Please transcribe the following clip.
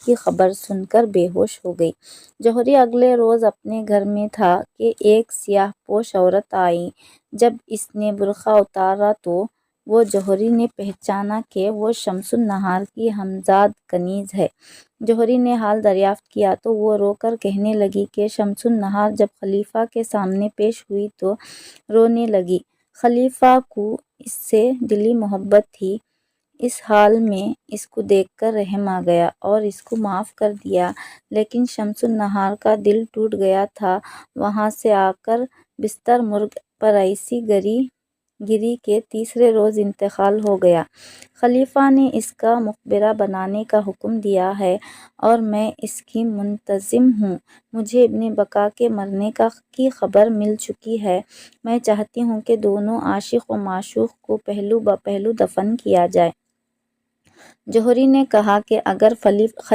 کی خبر سن کر بے ہوش ہو گئی۔ جوہری اگلے روز اپنے گھر میں تھا کہ ایک سیاہ پوش عورت آئی۔ جب اس نے برقع اتارا تو وہ جوہری نے پہچانا کہ وہ شمس النہار کی ہمزاد کنیز ہے۔ جوہری نے حال دریافت کیا تو وہ رو کر کہنے لگی کہ شمس النہار جب خلیفہ کے سامنے پیش ہوئی تو رونے لگی۔ خلیفہ کو اس سے دلی محبت تھی۔ اس حال میں اس کو دیکھ کر رحم آ گیا اور اس کو معاف کر دیا، لیکن شمس النہار کا دل ٹوٹ گیا تھا۔ وہاں سے آ کر بستر مرگ پر ایسی گری کہ تیسرے روز انتقال ہو گیا۔ خلیفہ نے اس کا مقبرہ بنانے کا حکم دیا ہے اور میں اس کی منتظم ہوں۔ مجھے ابن بکا کے مرنے کی خبر مل چکی ہے۔ میں چاہتی ہوں کہ دونوں عاشق و معشوق کو پہلو بہ پہلو دفن کیا جائے۔ جوہری نے کہا کہ اگر خلیفہ